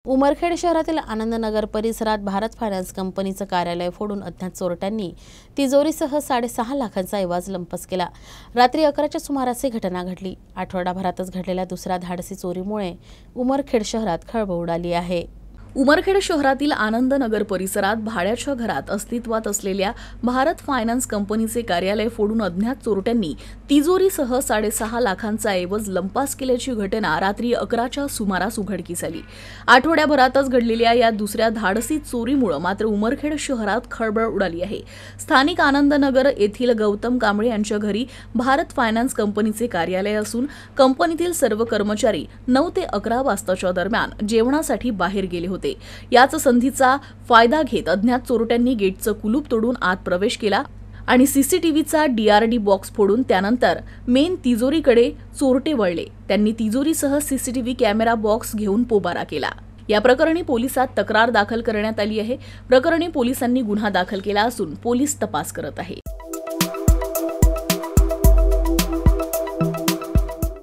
उमरखेड शहरातील आनंदनगर परिसरात भारत फायनान्स कंपनीचं कार्यालय फोडून अज्ञात चोरट्यांनी तिजोरीसह 6.5 लाखांचा ऐवज लंपास केला। रात्री 11च्या सुमारास ही घटना घडली। आठवडाभरातच घडलेल्या दुसऱ्या धाडसी चोरीमुळे उमरखेड शहरात खळबळ उडाली आहे। उमरखेड शहरातील आनंदनगर परिसरात भाड्याच्या घरात अस्तित्वात असलेल्या भारत फायनान्स कंपनीचे कार्यालय फोडून अज्ञात चोरट्यांनी तिजोरीसह 6.5 लाखांचा ऐवज लंपास केल्याची घटना रात्री 11च्या सुमारास उघडकीस आली। आठवड्याभरातच घडलेल्या या दुसऱ्या धाडसी चोरीमुळे मात्र उमरखेड शहरात खळबळ उडाली आहे। स्थानिक आनंदनगर येथील गौतम कांबळे यांच्या घरी भारत फायनान्स कंपनीचे कार्यालय असून कंपनीतील सर्व कर्मचारी 9 ते 11 वाजताच्या दरम्यान जेवणासाठी बाहेर गेले होते। याच संधीचा फायदा घेत अज्ञात चोरट्यांनी गेटचं कुलूप तोडून आत प्रवेश केला आणि सीसीटीव्हीचा डीआरडी बॉक्स फोडून त्यानंतर मेन तिजोरीकडे चोरटे वळले। त्यांनी तिजोरीसह सीसीटीव्ही कॅमेरा बॉक्स घेऊन पोबारा केला। या प्रकरणी पोलिसात तक्रार दाखल करण्यात आली आहे। प्रकरणी पोलिसांनी गुन्हा दाखल केला असून पोलीस तपास करत आहेत।